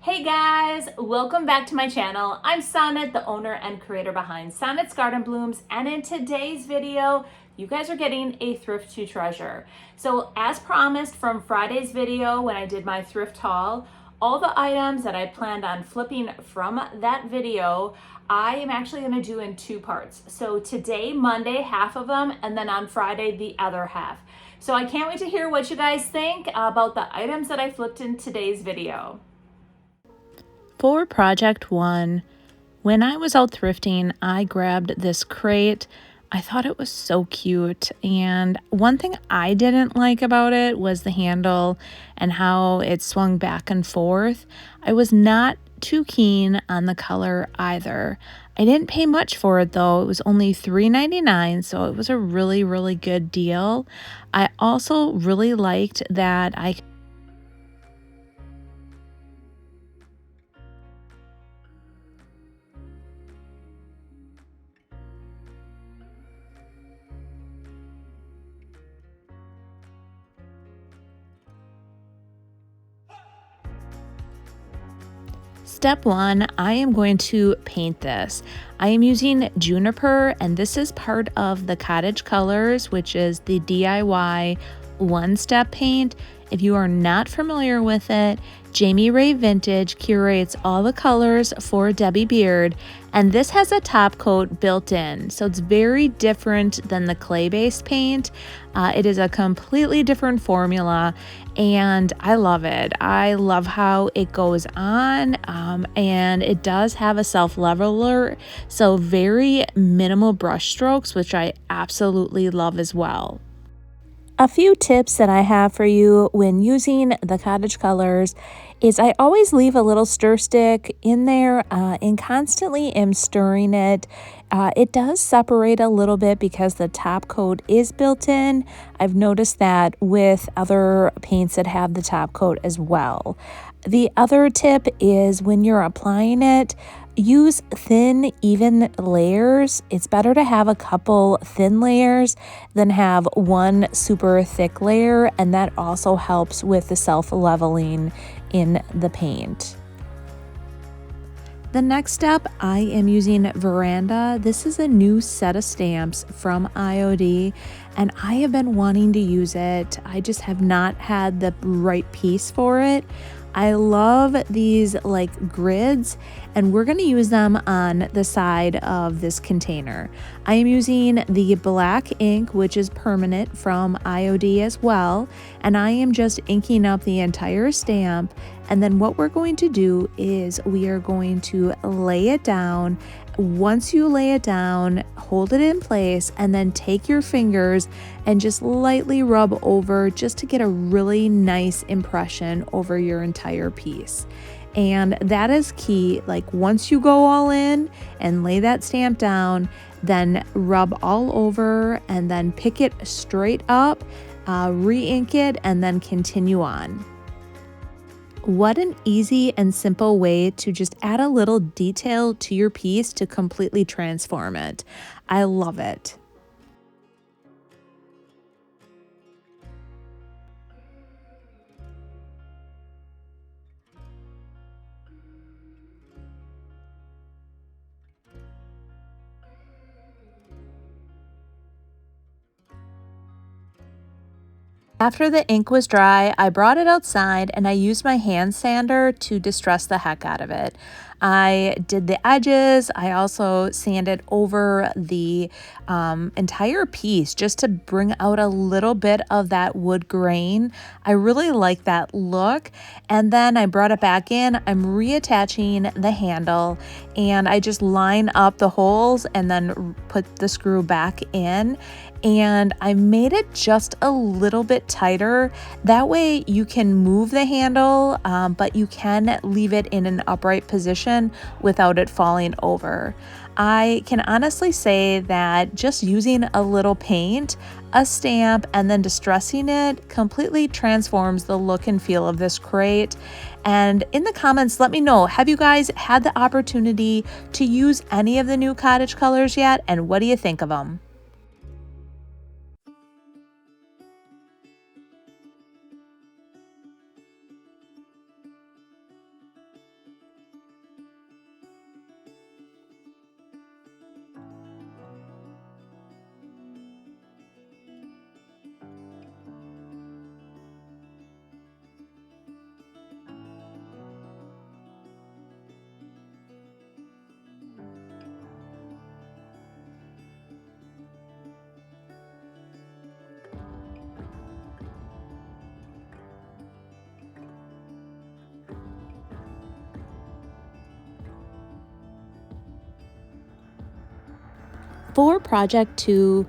Hey guys, welcome back to my channel. I'm Sonnet, the owner and creator behind Sonnet's Garden Blooms, and in today's video, you guys are getting a thrift to treasure. So as promised from Friday's video when I did my thrift haul, all the items that I planned on flipping from that video, I am actually going to do in two parts. So today, Monday, half of them, and then on Friday, the other half. So I can't wait to hear what you guys think about the items that I flipped in today's video. For project one, when I was out thrifting, I grabbed this crate. I thought it was so cute. And one thing I didn't like about it was the handle and how it swung back and forth. I was not too keen on the color either. I didn't pay much for it though. It was only $3.99, so it was a really, really good deal. I also really liked that I Step one, I am going to paint this. I am using Juniper, and this is part of the Cottage Colors, which is the DIY one-step paint. If you are not familiar with it, Jamie Ray Vintage curates all the colors for Debbie Beard, and this has a top coat built in, so it's very different than the clay-based paint. It is a completely different formula, and I love it. I love how it goes on, and it does have a self-leveler, so very minimal brush strokes, which I absolutely love as well. A few tips that I have for you when using the Cottage Colors is I always leave a little stir stick in there and constantly am stirring it. It does separate a little bit because the top coat is built in. I've noticed that with other paints that have the top coat as well. The other tip is when you're applying it, use thin, even layers. It's better to have a couple thin layers than have one super thick layer, and that also helps with the self-leveling in the paint. The next step, I am using Veranda. This is a new set of stamps from IOD, and I have been wanting to use it. I just have not had the right piece for it. I love these like grids, and we're going to use them on the side of this container. I am using the black ink, which is permanent from IOD as well, and I am just inking up the entire stamp. And then what we're going to do is we are going to lay it down. Once you lay it down, hold it in place, and then take your fingers and just lightly rub over just to get a really nice impression over your entire piece. And that is key. Like once you go all in and lay that stamp down, then rub all over and then pick it straight up, re-ink it, and then continue on. What an easy and simple way to just add a little detail to your piece to completely transform it. I love it. After the ink was dry, I brought it outside and I used my hand sander to distress the heck out of it. I did the edges. I also sanded over the entire piece just to bring out a little bit of that wood grain. I really like that look. And then I brought it back in. I'm reattaching the handle and I just line up the holes and then put the screw back in. And I made it just a little bit tighter. That way you can move the handle, but you can leave it in an upright position without it falling over. I can honestly say that just using a little paint, a stamp, and then distressing it completely transforms the look and feel of this crate. And in the comments, let me know, have you guys had the opportunity to use any of the new Cottage Colors yet? And what do you think of them? For project 2,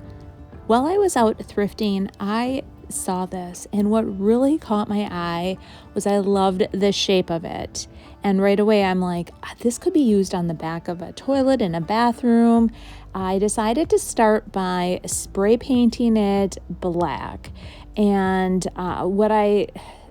while I was out thrifting, I saw this, and what really caught my eye was I loved the shape of it. And right away I'm like, this could be used on the back of a toilet in a bathroom. I decided to start by spray painting it black. And I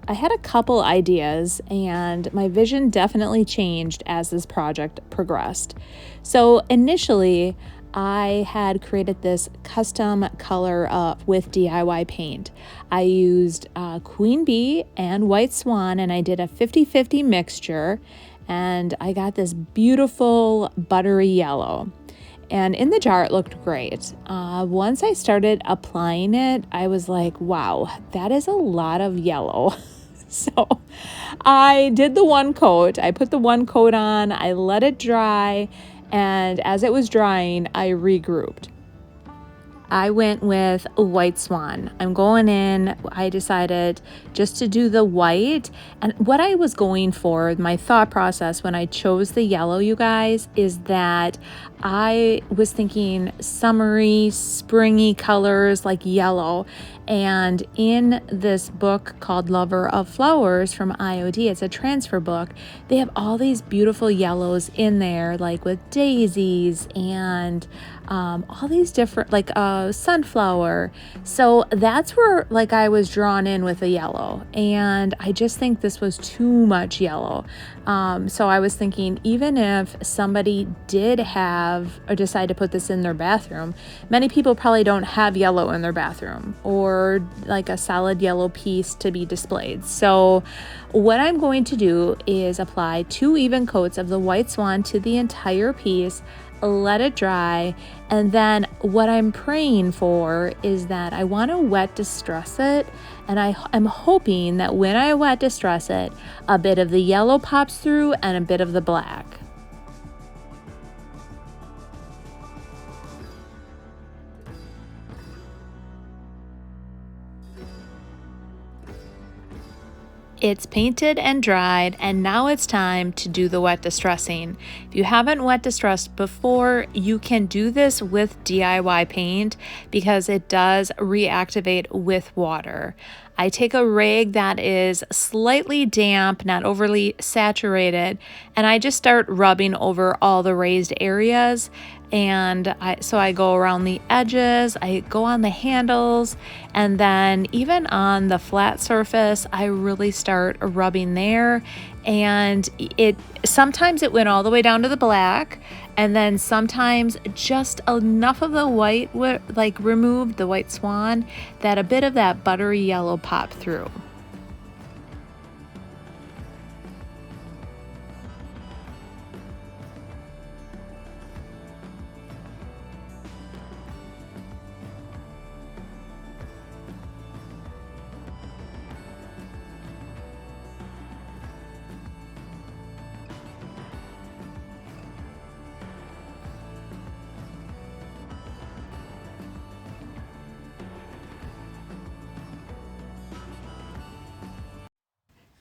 had a couple ideas, and my vision definitely changed as this project progressed. So initially, I had created this custom color with DIY paint. I used Queen Bee and White Swan, and I did a 50-50 mixture, and I got this beautiful buttery yellow. And in the jar, it looked great. Once I started applying it, I was like, wow, that is a lot of yellow. So I did the one coat. I put the one coat on, I let it dry, and as it was drying, I regrouped. I went with White Swan. I'm going in, I decided just to do the white. And what I was going for, my thought process when I chose the yellow, you guys, is that I was thinking summery, springy colors like yellow. And in this book called Lover of Flowers from IOD, it's a transfer book, they have all these beautiful yellows in there, like with daisies and all these different, like sunflower. So that's where like I was drawn in with the yellow, and I just think this was too much yellow. So I was thinking, even if somebody did have or decide to put this in their bathroom, many people probably don't have yellow in their bathroom or like a solid yellow piece to be displayed. So what I'm going to do is apply 2 even coats of the White Swan to the entire piece, let it dry, and then what I'm praying for is that I want to wet distress it, and I'm hoping that when I wet distress it, a bit of the yellow pops through and a bit of the black. It's painted and dried, and now it's time to do the wet distressing. If you haven't wet distressed before, you can do this with DIY paint because it does reactivate with water. I take a rag that is slightly damp, not overly saturated, and I just start rubbing over all the raised areas. And so I go around the edges, I go on the handles, and then even on the flat surface, I really start rubbing there. And sometimes it went all the way down to the black, and then sometimes just enough of the white, like removed the White Swan, that a bit of that buttery yellow popped through.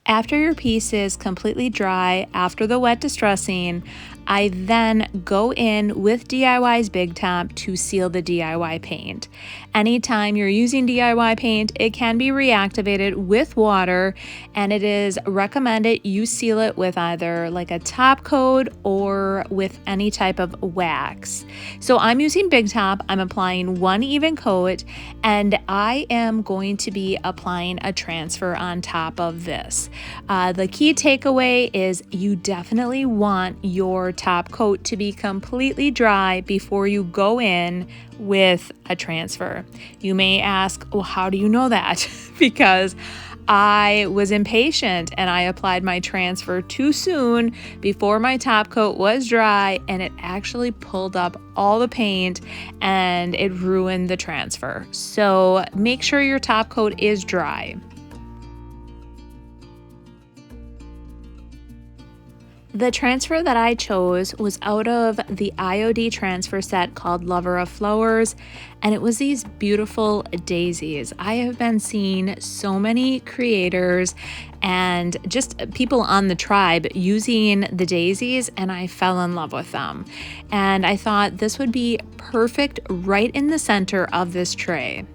After your piece is completely dry, after the wet distressing, I then go in with DIY's Big Top to seal the DIY paint. Anytime you're using DIY paint, it can be reactivated with water, and it is recommended you seal it with either like a top coat or with any type of wax. So I'm using Big Top. I'm applying 1 even coat, and I am going to be applying a transfer on top of this. The key takeaway is you definitely want your top coat to be completely dry before you go in with a transfer. You may ask, well, how do you know that? Because I was impatient and I applied my transfer too soon before my top coat was dry, and it actually pulled up all the paint and it ruined the transfer. So make sure your top coat is dry. The transfer that I chose was out of the IOD transfer set called Lover of Flowers, and it was these beautiful daisies. I have been seeing so many creators and just people on the tribe using the daisies, and I fell in love with them. And I thought this would be perfect right in the center of this tray.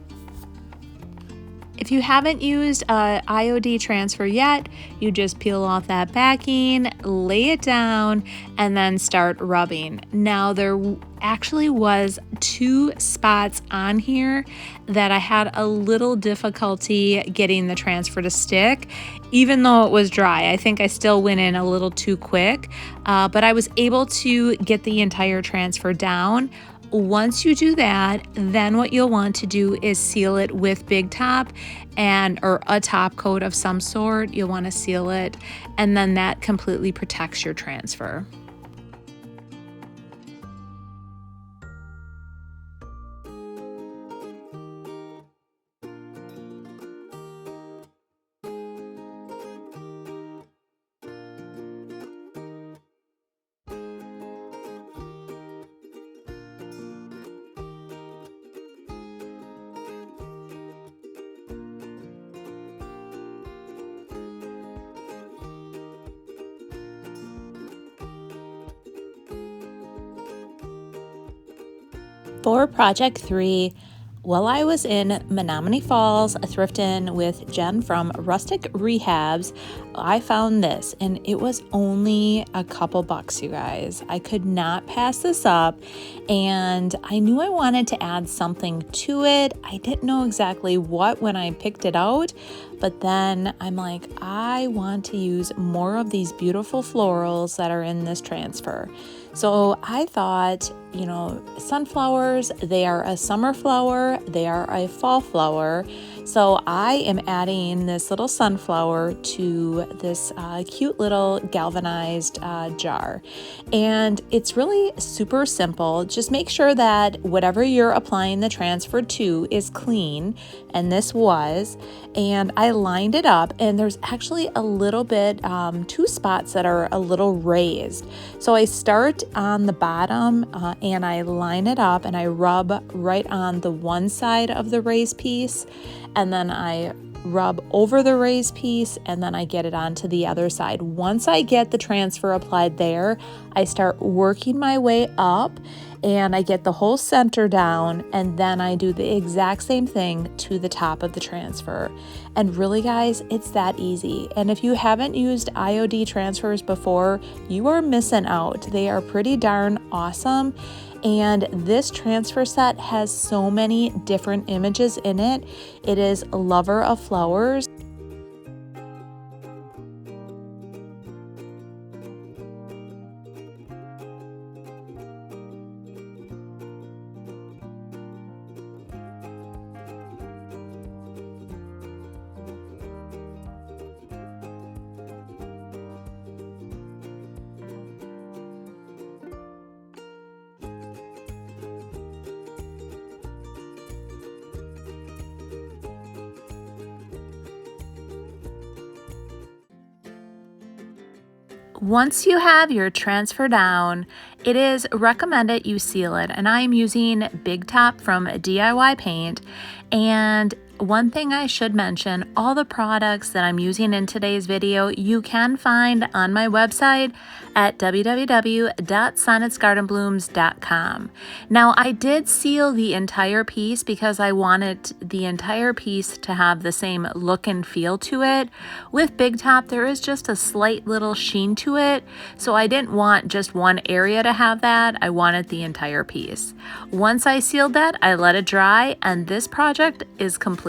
If you haven't used a IOD transfer yet, you just peel off that backing, lay it down, and then start rubbing. Now there actually was 2 spots on here that I had a little difficulty getting the transfer to stick, even though it was dry. I think I still went in a little too quick, but I was able to get the entire transfer down. Once you do that, then what you'll want to do is seal it with Big Top or a top coat of some sort. You'll want to seal it, and then that completely protects your transfer. For project 3, while I was in Menominee Falls thrifting with Jen from Rustic Rehabs, I found this, and it was only a couple bucks, you guys. I could not pass this up, and I knew I wanted to add something to it. I didn't know exactly what when I picked it out, but then I'm like, I want to use more of these beautiful florals that are in this transfer. So I thought, sunflowers, they are a summer flower, they are a fall flower. So I am adding this little sunflower to this cute little galvanized jar. And it's really super simple. Just make sure that whatever you're applying the transfer to is clean, and this was. And I lined it up, and there's actually a little bit, 2 spots that are a little raised. So I start on the bottom and I line it up, and I rub right on the one side of the raised piece, and then I rub over the raised piece, and then I get it onto the other side. Once I get the transfer applied there, I start working my way up, and I get the whole center down, and then I do the exact same thing to the top of the transfer. And really, guys, it's that easy. And if you haven't used IOD transfers before, you are missing out. They are pretty darn awesome. And this transfer set has so many different images in it. It is Lover of Flowers. Once you have your transfer down, it is recommended you seal it, and I am using Big Top from DIY Paint. And one thing I should mention, all the products that I'm using in today's video you can find on my website at www.sonnetsgardenblooms.com. Now, I did seal the entire piece because I wanted the entire piece to have the same look and feel to it. With Big Top, there is just a slight little sheen to it, so I didn't want just one area to have that. I wanted the entire piece. Once I sealed that, I let it dry, and this project is complete.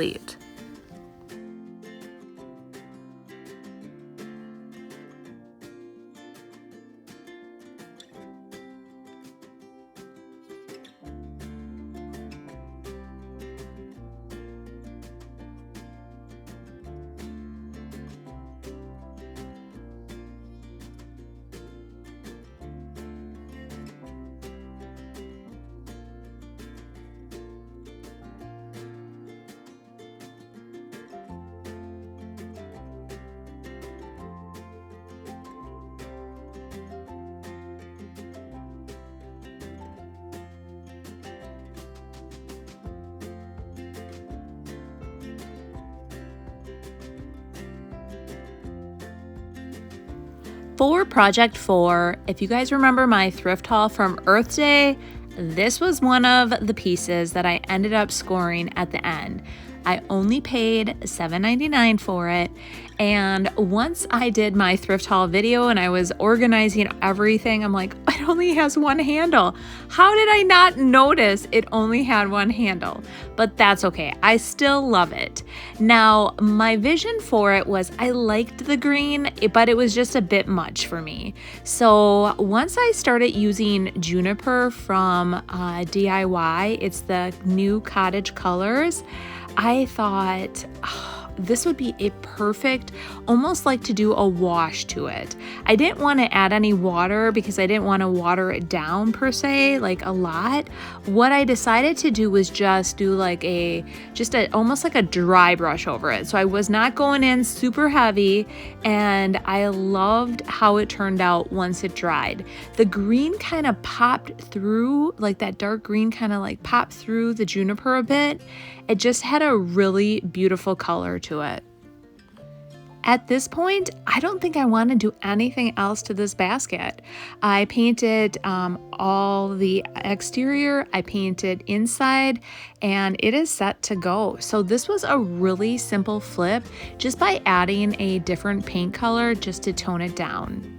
For project 4, if you guys remember my thrift haul from Earth Day, this was one of the pieces that I ended up scoring at the end. I only paid $7.99 for it. And once I did my thrift haul video and I was organizing everything, I'm like, it only has one handle. How did I not notice it only had one handle? But that's okay. I still love it. Now, my vision for it was I liked the green, but it was just a bit much for me. So once I started using Juniper from DIY, it's the new Cottage Colors, I thought, this would be a perfect, almost like to do a wash to it. I didn't want to add any water because I didn't want to water it down per se, like a lot. What I decided to do was just do like almost like a dry brush over it. So I was not going in super heavy, and I loved how it turned out once it dried. The green kind of popped through, like that dark green kind of like popped through the Juniper a bit. It just had a really beautiful color to it. At this point, I don't think I want to do anything else to this basket. I painted all the exterior, I painted inside, and it is set to go. So this was a really simple flip just by adding a different paint color just to tone it down.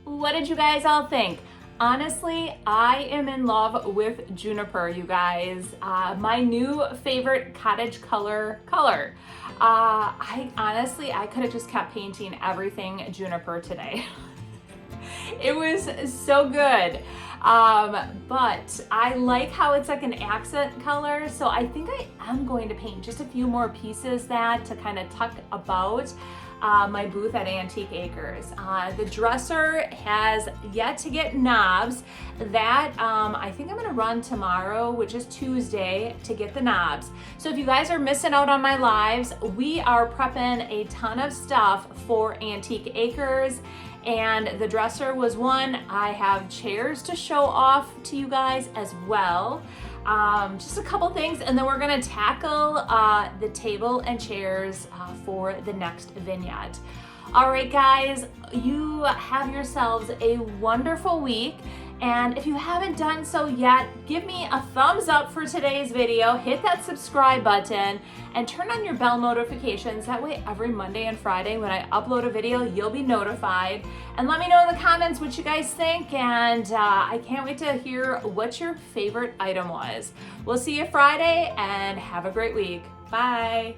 What did you guys all think? Honestly, I am in love with Juniper, you guys. My new favorite Cottage color. I could have just kept painting everything Juniper today. It was so good. But I like how it's like an accent color, so I think I am going to paint just a few more pieces that to kind of tuck about my booth at Antique Acres. The dresser has yet to get knobs. That I think I'm gonna run tomorrow, which is Tuesday, to get the knobs. So if you guys are missing out on my lives, we are prepping a ton of stuff for Antique Acres, and the dresser was one. I have chairs to show off to you guys as well. Just a couple things, and then we're gonna tackle the table and chairs for the next vignette. All right, guys, you have yourselves a wonderful week. And if you haven't done so yet, give me a thumbs up for today's video, hit that subscribe button, and turn on your bell notifications. That way every Monday and Friday when I upload a video, you'll be notified. And let me know in the comments what you guys think, and I can't wait to hear what your favorite item was. We'll see you Friday, and have a great week. Bye.